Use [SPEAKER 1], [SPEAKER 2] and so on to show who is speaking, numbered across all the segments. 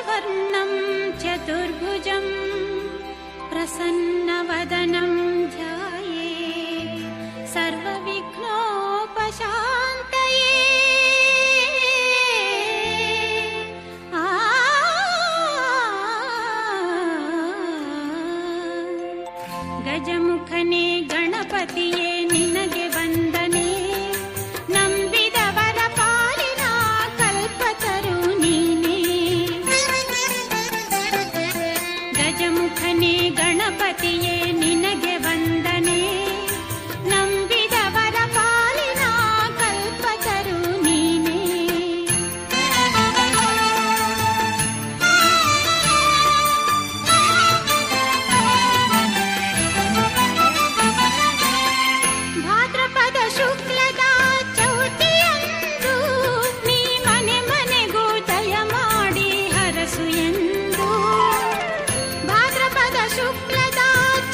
[SPEAKER 1] वर्णं चतुर्भुजं प्रसन्नवदनं ध्यायेत् सर्वविघ्नोपशान्तये। ಗಜಮುಖನೇ ಗಣಪತಿಯೇ ನಿನಗೆ ವಂದನೆ, ನಂಬಿದವರ ಪಾಲಿನ ಕಲ್ಪತರು ನೀನೇ. ಗಜಮುಖನೇ ಗಣಪತಿಯೇ ನಿನಗೆ ವಂದನೆ, ನಂಬಿದವರ ಪಾಲಿನ ಕಲ್ಪತರು ನೀನೇ. ಭಾದ್ರಪದ ಶುಕ್ಲದ ಚೌತಿಯಂದು ನೀ ಮನೆ ಮನೆಗೂ ದಯ ಮಾಡಿ ಹರಸು ಎಂದು. ಭಾದ್ರಪದ ಶುಕ್ಲದ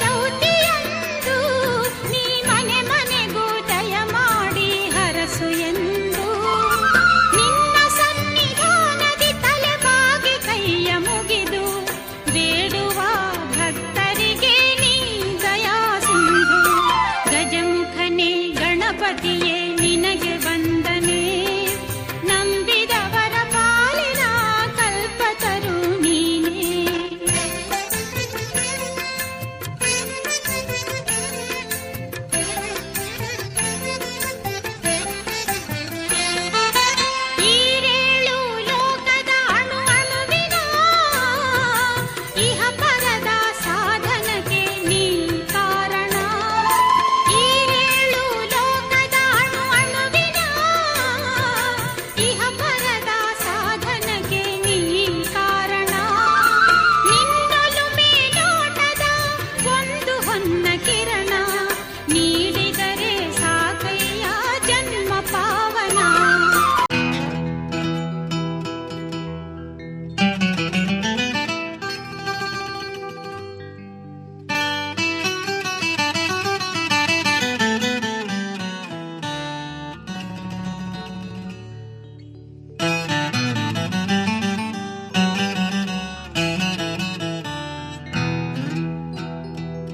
[SPEAKER 1] ಚೌತಿಯಂದು ನೀ ಮನೆ ಮನೆಗೂ ದಯ ಮಾಡಿ ಹರಸು ಎಂದು. ನಿನ್ನ ಸನ್ನಿಧಾನದಿ ತಲೆ ಬಾಗಿ ಕೈಯ ಮುಗಿದು ಬೇಡುವ ಭಕ್ತರಿಗೆ ನೀ ದಯಾ ಸಿಂಧು. ಗಜಮುಖನೇ ಗಣಪತಿಯೇ ನಿನಗೆ ವಂದನೆ, ನಂಬಿದವರ ಪಾಲಿನ ಕಲ್ಪತರು ನೀನೇ. ಈರೇಳು ಲೋಕದ ಅಣು ಅಣುವಿನ ಇಹ ಪರದ ಸಾಧನಕ್ಕೆ ನೀ ಕಾರಣ. ಈರೇಳು ಲೋಕದ ಅಣು ಅಣುವಿನ ಇಹ ಪರದ ಸಾಧನಕ್ಕೆ ನೀ ಕಾರಣ. ನಿನ್ನೊಲು ಮೇಲೋಟದ ಒಂದು ಹೊನ್ನ ಕಿರಣ, ನೀಡಿದರೆ ಸಾಕಯ್ಯ ಜನ್ಮ ಪಾವನ.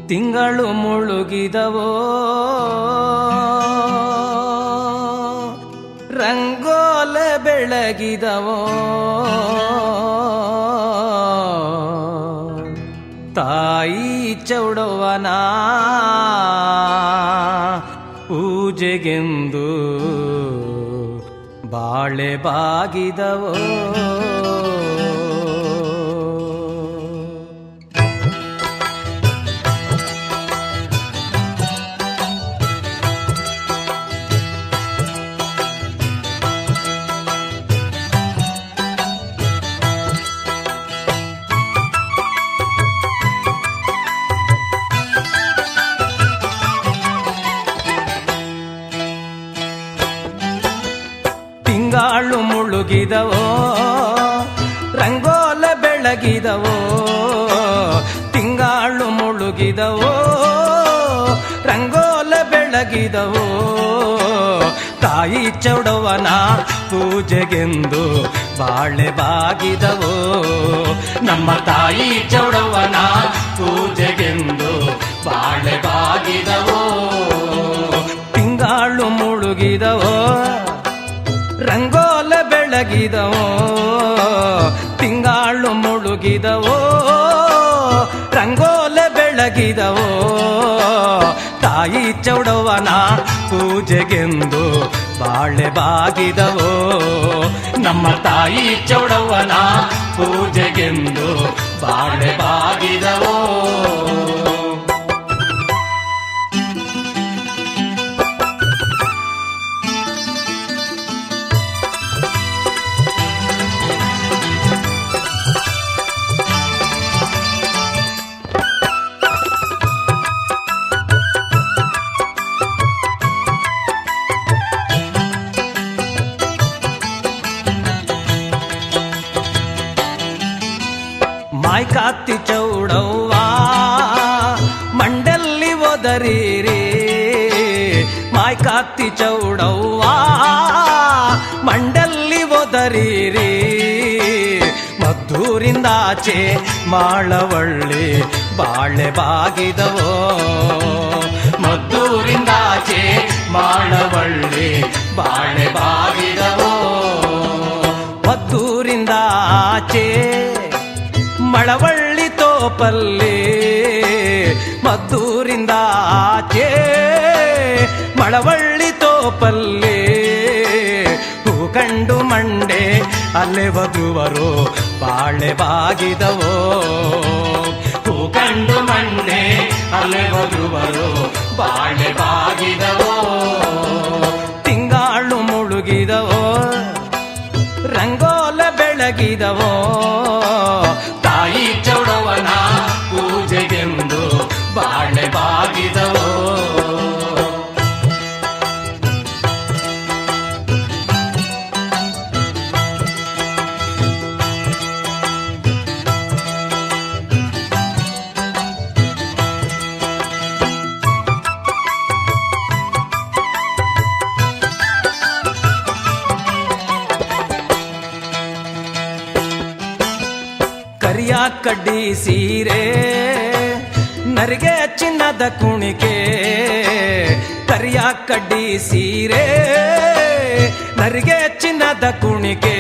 [SPEAKER 2] ತಿಂಗಳು ಮುಳುಗಿದವೋ ರಂಗೋಲೆ ಬೆಳಗಿದವೋ, ತಾಯಿ ಚೌಡವ್ವನ ಪೂಜೆಗೆಂದು ಬಾಳೆ ಬಾಗಿದವೋ. ತಿಂಗಾಳು ಮುಳುಗಿದವೋ ರಂಗೋಲೆ ಬೆಳಗಿದವೋ, ತಿಂಗಾಳು ಮುಳುಗಿದವೋ ರಂಗೋಲೆ ಬೆಳಗಿದವೋ, ತಾಯಿ ಚೌಡವ್ವನ ಪೂಜೆಗೆಂದು ಬಾಳೆ ಬಾಗಿದವೋ. ನಮ್ಮ ತಾಯಿ ಚೌಡವ್ವನ ಪೂಜೆಗೆಂದು ಬಾಳೆ ಬಾಗಿದವೋ. ತಿಂಗಾಳು ಮುಳುಗಿದವೋ ರಂಗೋಲೆ ಬೆಳಗಿದವೋ, ತಿಂಗಾಳು ಮುಳುಗಿದವೋ ರಂಗೋಲೆ ಬೆಳಗಿದವೋ, ತಾಯಿ ಚೌಡವ್ವನ ಪೂಜೆಗೆಂದು ಬಾಳೆ ಬಾಗಿದವೋ. ನಮ್ಮ ತಾಯಿ ಚೌಡವ್ವನ ಪೂಜೆಗೆಂದು ಬಾಳೆ ಬಾಗಿದವೋ. ಮಾಯ್ಕಾತಿ ಚೌಡವ್ವ ಮಂಡಲ್ಲಿ ಒದರಿರಿ, ಮಾಯ್ಕಾತಿ ಚೌಡವ್ವ ಮಂಡಲ್ಲಿ ಒದರಿರಿ, ಮದ್ದು ಮದ್ದೂರಿಂದಾಚೆ ಮಾಳವಳ್ಳಿ ಬಾಳೆ ಬಾಗಿದವೋ ಮದ್ದೂರಿಂದಾಚೆ ಮಾಳವಳ್ಳಿ ಬಾಳೆ ಬಾಗಿದವೋ ಮದ್ದೂರಿಂದಾಚೆ ಮಳವಳ್ಳಿ ತೋಪಲ್ಲಿ ಮದ್ದೂರಿಂದಾಚೆ ಮಳವಳ್ಳಿ ತೋಪಲ್ಲಿ ಹೂ ಕಂಡು ಮಂಡೆ ಅಲ್ಲೇ ವಧುವರು ಬಾಳೆ ಬಾಗಿದವೋ ಹೂ ಕಂಡು ಮಂಡೆ ಅಲ್ಲೇ ವಧುವರು ಬಾಳೆ ಬಾಗಿದವೋ ತಿಂಗಾಳು ಮುಳುಗಿದವೋ ರಂಗೋಲ ಬೆಳಗಿದವೋ ತಾಯಿ ಚೌಡವನ ಪೂಜೆಗೆಂದು ಬಾಳೆ ಬಾಗಿದವೋ ಕರಿಯ ಕಡ್ಡಿ ಸೀರೆ ನರಿಗೆ ಚಿನ್ನದ ಕುಣಿಕೆ ಕರಿಯ ಕಡ್ಡಿ ಸೀರೆ ನರಿಗೆ ಚಿನ್ನದ ಕುಣಿಕೆ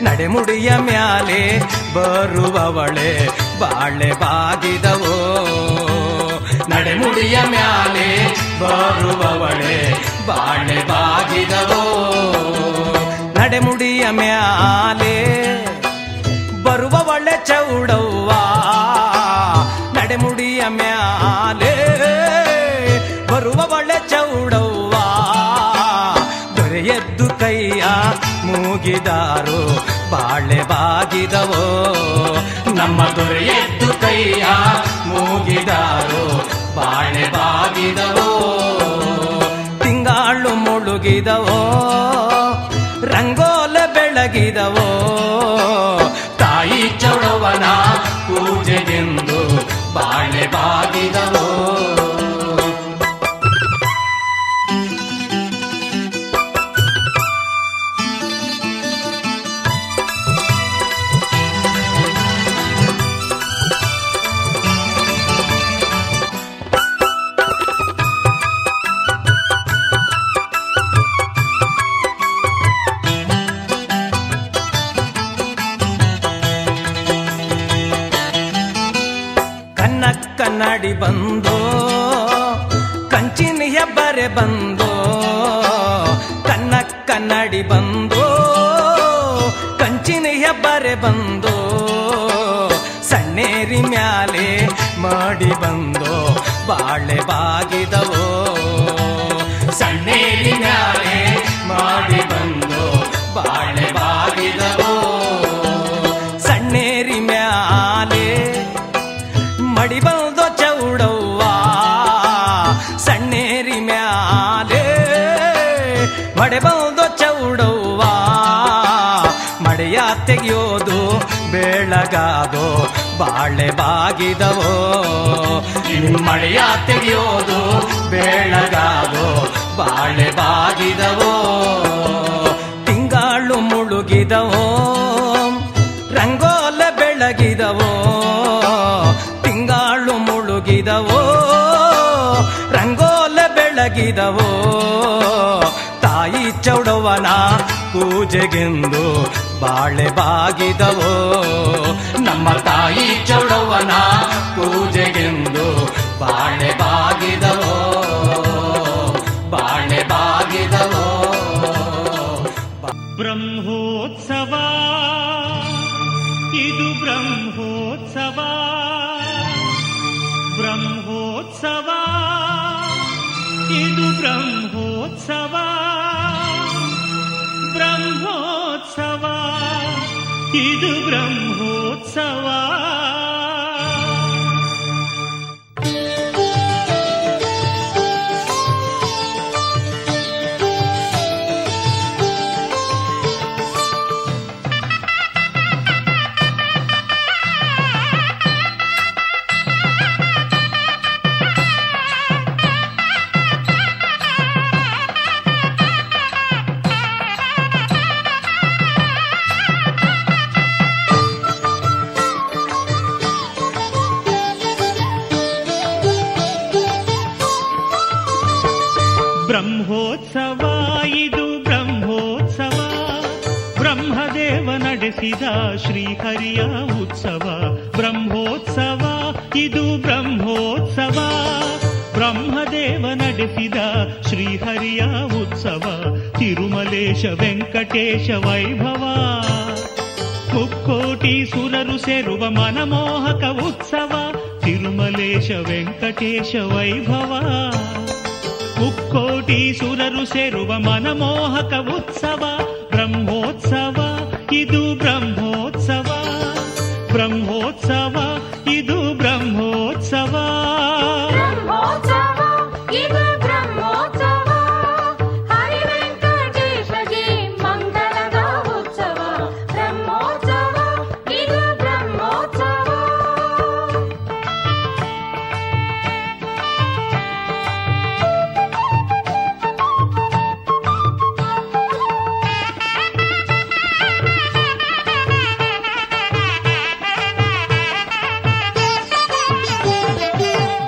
[SPEAKER 2] ನಡೆಮುಡಿಯ ಮ್ಯಾಲೆ ಬರುವವಳೆ ಬಾಳೆ ಬಾಗಿದವೋ ನಡೆಮುಡಿಯ ಮ್ಯಾಲೆ ಬರುವವಳೆ ಬಾಳೆ ಬಾಗಿದವೋ ನಡೆಮುಡಿಯ ಮ್ಯಾಲೆ ಬರುವವಳೆ ಚೌಡವ್ವ ನಡೆಮುಡಿಯ ಮ್ಯಾಲೆ ಬರುವವಳೆ ಚೌಡವ್ವ ದೊರೆಯದ್ದು ಕೈಯ ಮೂಗಿದಾರು ಬಾಳೆ ಬಾಗಿದವೋ ನಮ್ಮ ದೊರೆಯದ್ದು ಕೈಯ ಮೂಗಿದಾರು ಬಾಳೆ ಬಾಗಿದವೋ ತಿಂಗಾಳು ಮುಳುಗಿದವೋ ರಂಗೋಲ ಬೆಳಗಿದವೋ ತಾಯಿ ಚೌಡವನ ಪೂಜೆಗೆಂದು ಬಾಳೆ ಬಾಗಿದವೋ ಕನ್ನಡಿ ಬಂದೋ ಕಂಚಿನ ಹೆಬ್ಬರೆ ಬಂದೋ ಕನ್ನಡಿ ಬಂದೋ ಕಂಚಿನ ಹೆಬ್ಬರೆ ಬಂದೋ ಸಣ್ಣೇರಿ ಮ್ಯಾಲೆ ಮಾಡಿ ಬಂದೋ ಬಾಳೆ ಬಾಗಿದವೋ ಸಣ್ಣೇರಿ ಮ್ಯಾಲೆ ಮಾಡಿ ಬಂದೋ ಬಾಳೆ ಬಾಗಿದವೋ ಸಣ್ಣೇರಿ ಮ್ಯಾಲೆ ಮಡಿ ಬಂದೋ ಚೌಡವ್ವ ಸಣ್ಣೇರಿ ಮ್ಯಾಲೆ ಮಡೆ ಬಂದೋ ಚೌಡವ್ವ ಮಡೆಯ ತೆಗೆಯೋದು ಬೆಳಗಾದೋ ಬಾಳೆ ಬಾಗಿದವೋ ಮಳೆಯ ತೆಗೆಯೋದು ಬೆಳಗಾದೋ ಬಾಳೆ ಬಾಗಿದವೋ ತಿಂಗಾಳು ಮುಳುಗಿದವೋ ರಂಗೋಲ ಬೆಳಗಿದವೋ ತಿಂಗಾಳು ಮುಳುಗಿದವೋ ರಂಗೋಲ ಬೆಳಗಿದವೋ ತಾಯಿ ಚೌಡವನ ಪೂಜೆಗೆಂದು ಬಾಳೆ ಬಾಗಿದವೋ ನಮ್ಮ ತಾಯಿ ಚೌಡವನ ಪೂಜೆಗೆಂದು ಬಾಳೆ ಬಾಗಿದವೋ ಬಾಳೆ ಬಾಗಿದವೋ
[SPEAKER 3] ಬ್ರಹ್ಮೋತ್ಸವ ಇದು ಬ್ರಹ್ಮೋತ್ಸವ ಬ್ರಹ್ಮೋತ್ಸವ ಇದು ಬ್ರಹ್ಮೋತ್ಸವ ಬ್ರಹ್ಮೋತ್ಸವ ಇದು ಬ್ರಹ್ಮೋತ್ಸವ ನಡೆಸಿದ ಶ್ರೀಹರಿಯ ಉತ್ಸವ ಬ್ರಹ್ಮೋತ್ಸವ, ಇದು ಬ್ರಹ್ಮೋತ್ಸವ. ಬ್ರಹ್ಮದೇವ ನಡೆಸಿದ ಶ್ರೀಹರಿಯ ಉತ್ಸವ, ತಿರುಮಲೇಶ ವೆಂಕಟೇಶ ವೈಭವ. ಮುಕ್ಕೋಟಿ ಸುರರು ಸೇರುವ ಮನಮೋಹಕ ಉತ್ಸವ, ತಿರುಮಲೇಶ ವೆಂಕಟೇಶ ವೈಭವ. ಮುಕ್ಕೋಟಿ ಸುರರು ಸೇರುವ ಮನಮೋಹಕ ಉತ್ಸವ ಬ್ರಹ್ಮೋತ್ಸವ, ಇದು ಬ್ರಹ್ಮೋತ್ಸವ. ಬ್ರಹ್ಮೋತ್ಸವ, ಇದು ಬ್ರಹ್ಮೋತ್ಸವ.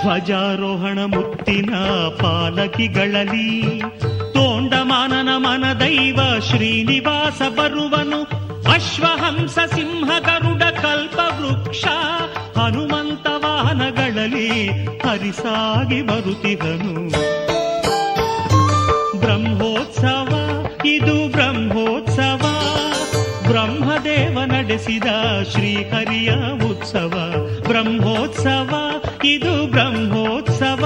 [SPEAKER 3] ಧ್ವಜಾರೋಹಣ ಮುತ್ತಿನ ಪಾಲಕಿಗಳಲ್ಲಿ ತೋಂಡಮಾನನ ಮನದೈವ ಶ್ರೀನಿವಾಸ ಬರುವನು. ಅಶ್ವಹಂಸ ಸಿಂಹ ಗರುಡ ಕಲ್ಪ ವೃಕ್ಷ ಹನುಮಂತ ವಾಹನಗಳಲ್ಲಿ ಹರಿಸಾಗಿ ಬರುತ್ತಿದನು. ಬ್ರಹ್ಮೋತ್ಸವ, ಇದು ಬ್ರಹ್ಮೋತ್ಸವ. ಬ್ರಹ್ಮದೇವ ನಡೆಸಿದ ಶ್ರೀಹರಿಯ ಉತ್ಸವ ಬ್ರಹ್ಮೋತ್ಸವ, ಇದು ಬ್ರಹ್ಮೋತ್ಸವ.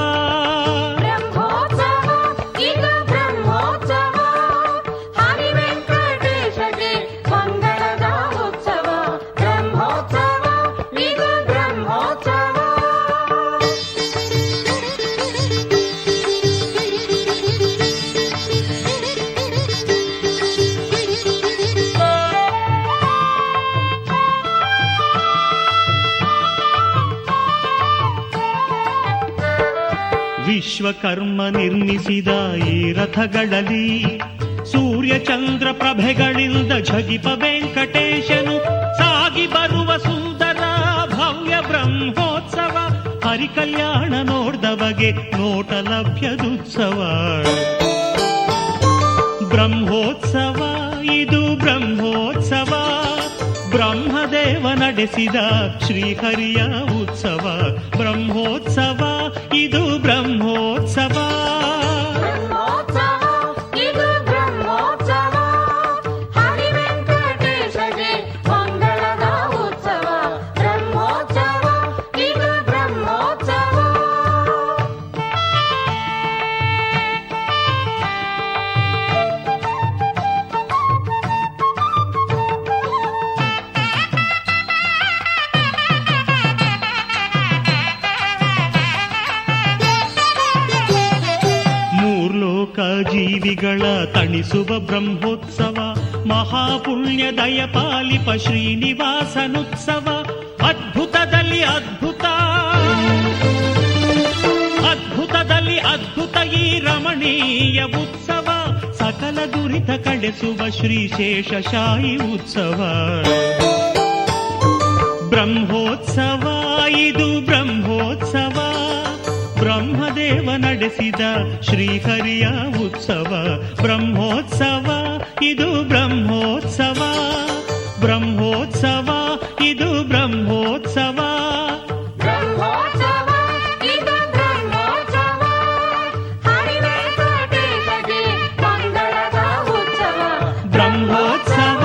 [SPEAKER 3] ವಿಶ್ವಕರ್ಮ ನಿರ್ಮಿಸಿದ ಈ ರಥಗಳಲ್ಲಿ ಸೂರ್ಯ ಚಂದ್ರ ಪ್ರಭೆಗಳಿಂದ ಝಗಿಪ ವೆಂಕಟೇಶನು ಸಾಗಿ ಬರುವ ಸುಂದರ ಭವ್ಯ ಬ್ರಹ್ಮೋತ್ಸವ. ಹರಿಕಲ್ಯಾಣ ನೋಡ್ದವಗೆ ನೋಟ ಲಭ್ಯದುತ್ಸವ. ಬ್ರಹ್ಮೋತ್ಸವ, ಇದು ಬ್ರಹ್ಮೋತ್ಸವ. ಬ್ರಹ್ಮದೇವ ನಡೆಸಿದ ಶ್ರೀಹರಿಯ ಉತ್ಸವ ಬ್ರಹ್ಮೋತ್ಸವ, ಇದು ಬ್ರಹ್ಮೋತ್ಸವ. ಜೀವಿಗಳ ತಣಿಸುವ ಬ್ರಹ್ಮೋತ್ಸವ, ಮಹಾಪುಣ್ಯ ದಯ ಪಾಲಿಪ ಶ್ರೀನಿವಾಸನುತ್ಸವ. ಅದ್ಭುತದಲ್ಲಿ ಅದ್ಭುತ, ಅದ್ಭುತದಲ್ಲಿ ಅದ್ಭುತ ಈ ರಮಣೀಯ ಉತ್ಸವ. ಸಕಲ ದುರಿತ ಕಳೆಸುವ ಶ್ರೀ ಶೇಷಶಾಹಿ ಉತ್ಸವ. ಬ್ರಹ್ಮೋತ್ಸವ, ಇದು ಬ್ರಹ್ಮೋತ್ಸವ. ಬ್ರಹ್ಮದೇವ ನಡೆಸಿದ ಶ್ರೀಹರಿಯ ಉತ್ಸವ ಬ್ರಹ್ಮೋತ್ಸವ, ಇದು ಬ್ರಹ್ಮೋತ್ಸವ. ಬ್ರಹ್ಮೋತ್ಸವ, ಇದು ಬ್ರಹ್ಮೋತ್ಸವ. ಬ್ರಹ್ಮೋತ್ಸವ,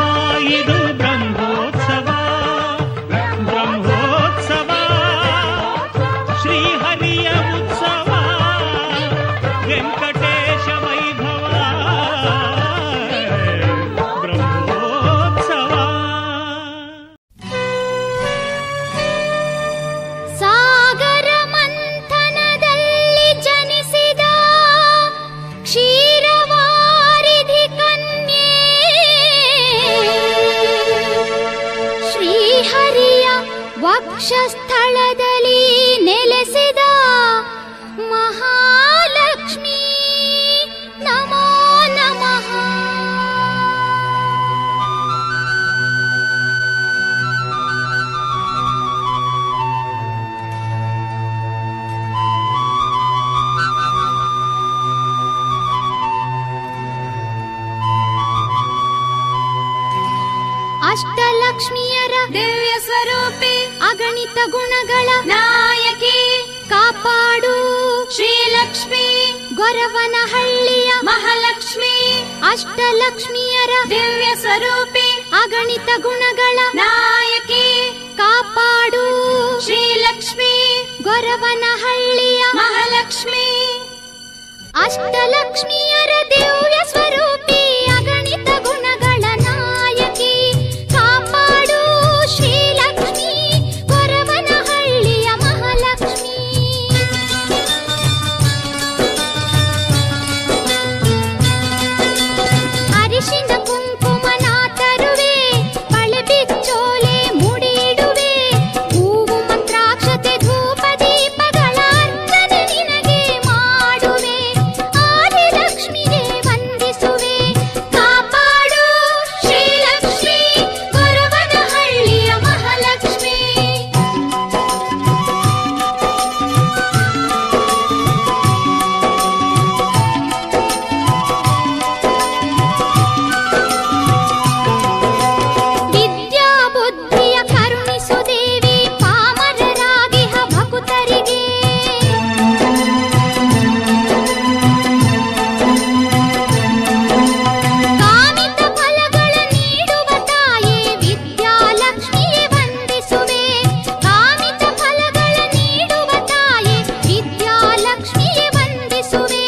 [SPEAKER 3] ಇದು ಬ್ರಹ್ಮೋತ್ಸವ. ಬ್ರಹ್ಮೋತ್ಸವ, ಶ್ರೀಹರಿಯ ಉತ್ಸವ, ವೆಂಕಟೇಶ ವೈಭವ. ಬ್ರಹ್ಮೋತ್ಸವ.
[SPEAKER 1] ಸಾಗರ ಮಂಥನದಲ್ಲಿ ಜನಿಸಿದ ಕ್ಷೀರವಾರಿಧಿ ಕನ್ಯೆ ಶ್ರೀಹರಿಯ ವಕ್ಷಸ್ಥಳದಲ್ಲಿ ನೆಲೆಸಿದ ಮಹಾಲಕ್ಷ್ಮೀ ನಮೋ ನಮಃ. ಅಷ್ಟಲಕ್ಷ್ಮಿಯರ
[SPEAKER 4] ದಿವ್ಯ ಸ್ವರೂಪಿ
[SPEAKER 1] ಅಗಣಿತ ಗುಣಗಳ
[SPEAKER 4] ನಾಯಕಿ
[SPEAKER 1] ಕಾಪಾಡು
[SPEAKER 4] ಶ್ರೀಲಕ್ಷ್ಮಿ
[SPEAKER 1] ಗೊರವನಹಳ್ಳಿಯ
[SPEAKER 4] ಮಹಾಲಕ್ಷ್ಮಿ
[SPEAKER 1] ಅಷ್ಟಲಕ್ಷ್ಮಿಯರ
[SPEAKER 4] ದಿವ್ಯ ಸ್ವರೂಪಿ
[SPEAKER 1] ಅಗಣಿತ ಗುಣಗಳ
[SPEAKER 4] ನಾಯಕಿ
[SPEAKER 1] ಕಾಪಾಡು
[SPEAKER 4] ಶ್ರೀಲಕ್ಷ್ಮಿ
[SPEAKER 1] ಗೊರವನಹಳ್ಳಿಯ
[SPEAKER 4] ಮಹಾಲಕ್ಷ್ಮಿ
[SPEAKER 1] ಅಷ್ಟಲಕ್ಷ್ಮಿಯರ ದಿವ್ಯ ಸ್ವರೂಪಿ ಅಗಣಿತ ಗುಣಗಳ ನಾಯಕಿ ಕಾಪಾಡು ಶ್ರೀಲಕ್ಷ್ಮಿ ಗೊರವನಹಳ್ಳಿಯ ಮಹಾಲಕ್ಷ್ಮಿ. ಅರಿಶಿನ ಕುಂಕುಮನ ತರುವೆ ಬಳೆ ಬಿಚ್ಚೋಲೆ ಮುಡಿಡುವೆ ಹೂವು ಮಂತ್ರಾಕ್ಷತೆ ಧೂಪ ದೀಪಗಳ ಅರ್ಚನೆ ನಿನಗೆ ಮಾಡುವೆ ಆದಿಲಕ್ಷ್ಮಿಗೆ ವಂದಿಸುವೆ ಕಾಪಾಡು ಶ್ರೀಲಕ್ಷ್ಮಿ ಗೊರವನಹಳ್ಳಿಯ ಮಹಾಲಕ್ಷ್ಮಿ. ವಿದ್ಯಾ ಬುದ್ಧಿಯ ಕರುಣಿಸು ದೇವಿ ಪಾಮರರಾಗಿಹ ಭಕುತರಿಗೆ ಕಾಮಿತ ಫಲಗಳ ನೀಡುವ ತಾಯೇ ವಿದ್ಯಾಲಕ್ಷ್ಮಿಯೇ ವಂದಿಸುವೆ ಕಾಮಿತ ಫಲಗಳ ನೀಡುವ ತಾಯೇ ವಿದ್ಯಾಲಕ್ಷ್ಮಿಯೇ ವಂದಿಸುವೆ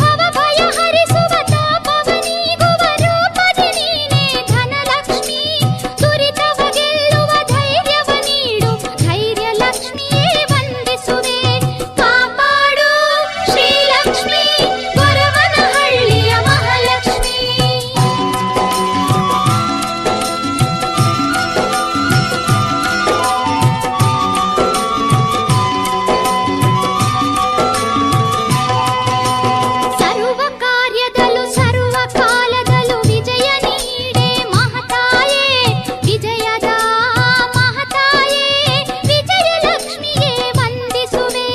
[SPEAKER 1] ಭವಭಯ ಹರಿಸುವ ತಾಪವ ನೀಗುವ ರೂಪದಿ ನೀನೇ ಧನಲಕ್ಷ್ಮಿ ದುರಿತವ ಗೆಲ್ಲುವ ಧೈರ್ಯವ ನೀಡು ಧೈರ್ಯಲಕ್ಷ್ಮಿಯೇ ವಂದಿಸುವೆ ಕಾಪಾಡು ಶ್ರೀಲಕ್ಷ್ಮಿ ಗೊರವನಹಳ್ಳಿಯ ಮಹಾಲಕ್ಷ್ಮಿ. ಸರ್ವ ಕಾರ್ಯದಲ್ಲೂ ಸರ್ವ ಕಾಲದಲ್ಲೂ ವಿಜಯ ನೀಡೆ ಮಹತಾಯೇ ವಿಜಯದ ಮಹತಾಯೇ ವಿಜಯಲಕ್ಷ್ಮಿಯೇ ವಂದಿಸುವೆ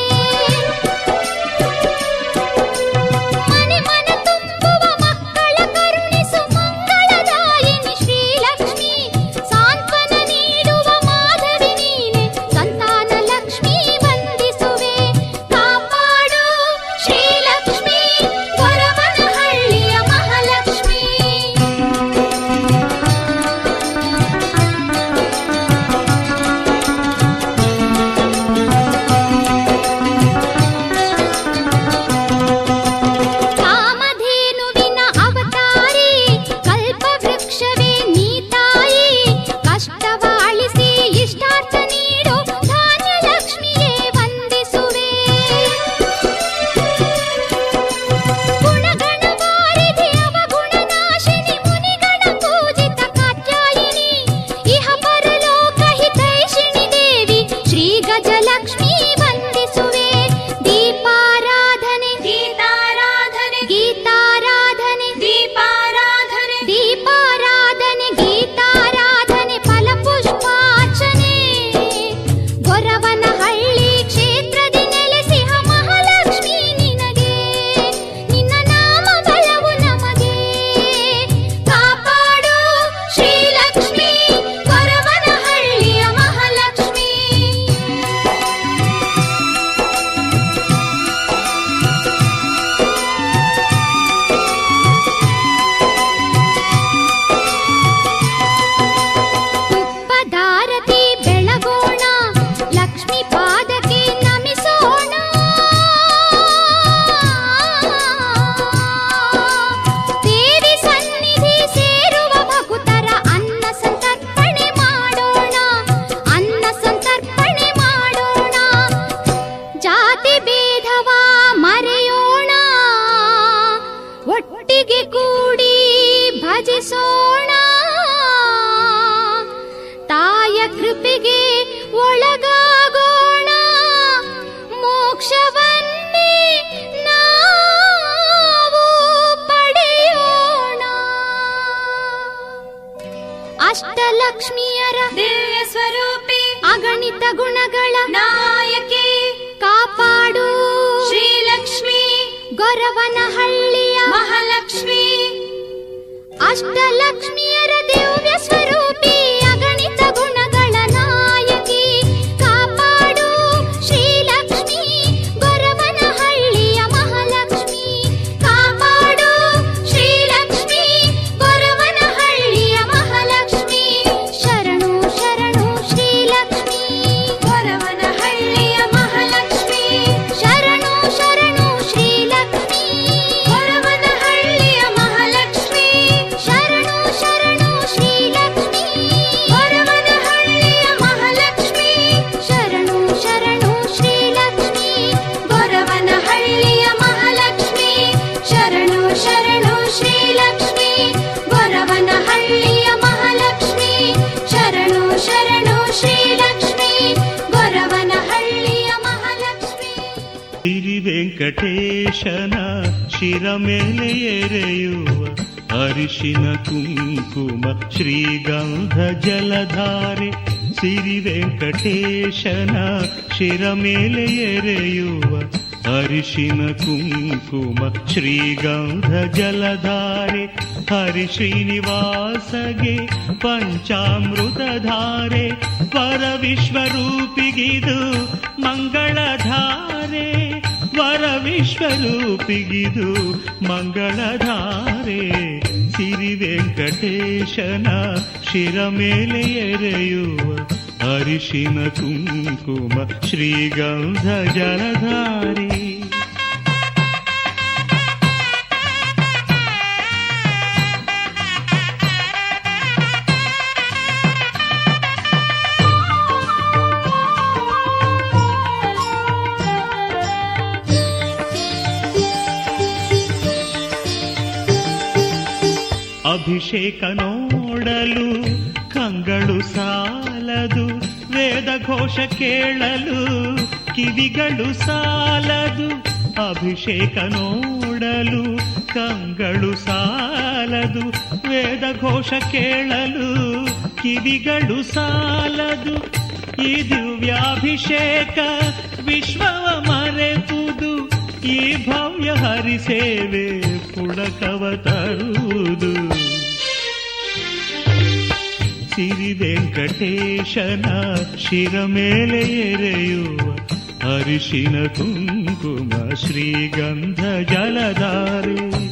[SPEAKER 1] ಮನೆ ಮನ ತುಂಬುವ ಮಕ್ಕಳ ಕರುಣಿಸು ಮಂಗಳದಾಯಿನಿ ಶ್ರೀಲಕ್ಷ್ಮಿ ಸಾಂತ್ವನ ನೀಡುವ ಮಾಧವಿ ನೀನೆ ಸಂತಾನ ಲಕ್ಷ್ಮಿ ವಂದಿಸುವೆ ಕಾಪಾಡು ಶ್ರೀಲಕ್ಷ್ಮಿ ಗೊರವನಹಳ್ಳಿಯ ಮಹಾಲಕ್ಷ್ಮಿ. ಕಾಮಧೇನುವಿನ ಅವತಾರಿ ಕಲ್ಪವೃಕ್ಷವೇ ನೀ ತಾಯಿ ಕಷ್ಟವ ಅಳಿಸಿ ಇಷ್ಟಾರ್ಥ ನೀಡು ಧಾನ್ಯಲಕ್ಷ್ಮಿಯೇ ವಂದಿಸುವೆ ಗುಣಗಣ ವಾರಿಧಿ ಅವಗುಣನಾಶಿನಿ ಮುನಿಗಣ ಪೂಜಿತ ಕಾತ್ಯಾಯಿನಿ ಇಹ ಪರಲೋಕ ಹಿತೈಷಿಣಿ ದೇವಿ ಶ್ರೀ ಗಜಲಕ್ಷ್ಮೀ ವಂದಿಸುವೆ ದೀಪಾರಾಧನೆ
[SPEAKER 4] ಗೀತಾರಾಧನೆ
[SPEAKER 1] ಗೀತಾರಾಧನೆ
[SPEAKER 4] ದೀಪಾರಾಧನೆ
[SPEAKER 1] ದೀಪಾರಾಧನೆ ಗೀತಾರಾಧನೆ ಫಲಪುಷ್ಪಾರ್ಚನೆ ಗೊರವನಹಳ್ಳಿ ಕ್ಷೇತ್ರದಿ ನೆಲೆಸಿಹ ಮಹಾಲಕ್ಷ್ಮಿ ನಿನಗೆ ನಿನ್ನ ನಾಮ ಬಲವು ನಮಗೆ ಕಾಪಾಡು ಶ್ರೀಲಕ್ಷ್ಮಿ ಗೊರವನಹಳ್ಳಿಯ ಮಹಾಲಕ್ಷ್ಮಿ. ತುಪ್ಪದಾರತಿ ಬೆಳಗೋಣ ಲಕ್ಷ್ಮಿ ಪಾದಕ್ಕೆ ನಮಿಸೋಣ ದೇವಿ ಸನ್ನಿಧಿ ಸೇರುವ ಭಕುತರ ಅನ್ನ ಸಂತರ್ಪಣೆ ಮಾಡೋಣ ಅನ್ನ ಸಂತರ್ಪಣೆ ಮಾಡೋಣ ಜಾತಿ ಭೇದವ ಮರೆಯೋಣ ಒಟ್ಟಿಗೆ ಕೂಡಿ ಭಜಿಸೋಣ ತಾಯ ಕೃಪೆಗೆ ಒಳಗಾಗೋಣ ಮೋಕ್ಷವನ್ನೇ ನಾವು ಪಡೆಯೋಣ. ಅಷ್ಟಲಕ್ಷ್ಮಿಯರ
[SPEAKER 4] ದಿವ್ಯ ಸ್ವರೂಪಿ
[SPEAKER 1] ಅಗಣಿತ ಗುಣಗಳ
[SPEAKER 4] ನಾಯಕಿ
[SPEAKER 1] ಕಾಪಾಡು
[SPEAKER 4] ಶ್ರೀಲಕ್ಷ್ಮಿ
[SPEAKER 1] ಗೊರವನಹಳ್ಳಿಯ
[SPEAKER 4] ಮಹಾಲಕ್ಷ್ಮಿ
[SPEAKER 1] ಅಷ್ಟಲಕ್ಷ್ಮಿಯರ ದಿವ್ಯ ಸ್ವರೂಪಿ
[SPEAKER 3] ವೆಂಕಟೇಶನ ಶಿರ ಮೇಲೆ ಎರೆಯುವ ಅರಿಶಿನ ಕುಂಕುಮ ಶ್ರೀಗಂಧ ಜಲಧಾರೆ. ಸಿರಿ ವೆಂಕಟೇಶನ ಶಿರ ಮೇಲೆ ಎರೆಯುವ ಅರಿಶಿನ ಕುಂಕುಮ ಶ್ರೀಗಂಧ ಜಲಧಾರೆ. ಹರಿ ಶ್ರೀನಿವಾಸಗೆ ಪಂಚಾಮೃತಧಾರೆ. ವರ ವಿಶ್ವರೂಪಿಗಿದು ಮಂಗಳಧಾರೆ. ವರ ವಿಶ್ವರೂಪಿಗಿದು ಮಂಗಳಧಾರೆ. ಸಿರಿ ವೆಂಕಟೇಶನ ಶಿರ ಮೇಲೆ ಎರೆಯುವ ಅರಿಶಿನ ಕುಂಕುಮ ಶ್ರೀಗಂಧ ಜಲಧಾರೆ. ಅಭಿಷೇಕ ನೋಡಲು ಕಂಗಳು ಸಾಲದು. ವೇದ ಘೋಷ ಕೇಳಲು ಕಿವಿಗಳು ಸಾಲದು. ಅಭಿಷೇಕ ನೋಡಲು ಕಂಗಳು ಸಾಲದು. ವೇದ ಘೋಷ ಕೇಳಲು ಕಿವಿಗಳು ಸಾಲದು. ಈ ದಿವ್ಯಾಭಿಷೇಕ ವಿಶ್ವವ ಮರೆತುದು. ಈ ಭವ್ಯ ಹರಿಸೇವೆ ಪುಳಕವ ತರುವುದು. ಸಿರಿ ವೆಂಕಟೇಶನ ಶಿರ ಮೇಲೆ ಎರೆಯುವ ಅರಿಶಿನ ಕುಂಕುಮ ಶ್ರೀಗಂಧ ಜಲಧಾರೆ.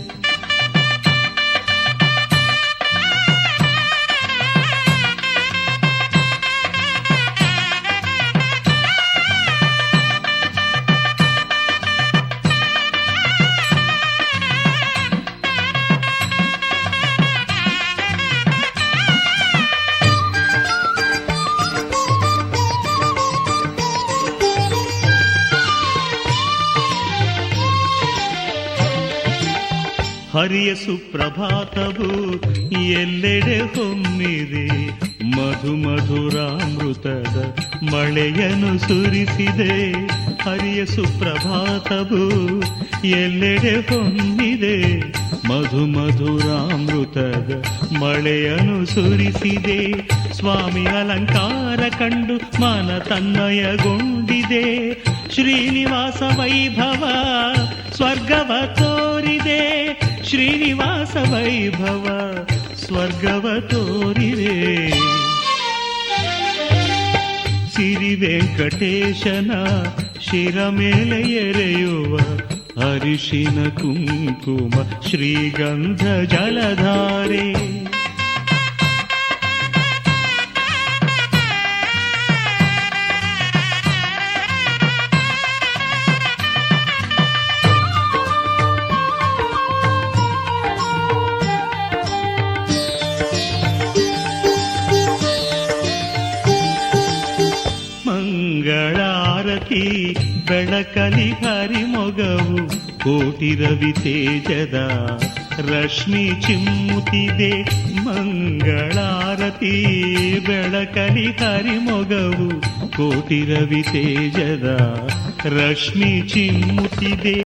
[SPEAKER 3] ಹರಿಯ ಸುಪ್ರಭಾತವು ಎಲ್ಲೆಡೆ ಹೊಮ್ಮಿದೆ. ಮಧು ಮಧುರಾಮೃತದ ಮಳೆಯನ್ನು ಸುರಿಸಿದೆ. ಹರಿಯ ಸುಪ್ರಭಾತವು ಎಲ್ಲೆಡೆ ಹೊಮ್ಮಿದೆ. ಮಧು ಮಧುರಾಮೃತದ ಮಳೆಯನ್ನು ಸುರಿಸಿದೆ. ಸ್ವಾಮಿ ಅಲಂಕಾರ ಕಂಡು ಮನ ತನ್ಮಯಗೊಂಡಿದೆ. ಶ್ರೀನಿವಾಸ ವೈಭವ ಸ್ವರ್ಗವ ತೋರಿದೆ. ಶ್ರೀನಿವಾಸ ವೈಭವ ಸ್ವರ್ಗವ ತೋರಿದೆ. ಸಿರಿ ವೆಂಕಟೇಶನ ಶಿರ ಮೇಲೆ ಎರೆಯುವ ಅರಿಶಿನ ಕುಂಕುಮ ಶ್ರೀಗಂಧ ಜಲಧಾರೆ. ಮಂಗಳಾರತಿ ಬೆಳಕಲಿ ಹರಿಮೊಗವು ಕೋಟಿ ರವಿ ತೇಜದ ರಶ್ಮಿ ಚಿಮ್ಮುತ್ತಿದೆ. ಮಂಗಳಾರತಿ ಬೆಳಕಲಿ ಹರಿಮೊಗವು ಕೋಟಿ ರವಿ ತೇಜದ ರಶ್ಮಿ ಚಿಮ್ಮುತ್ತಿದೆ.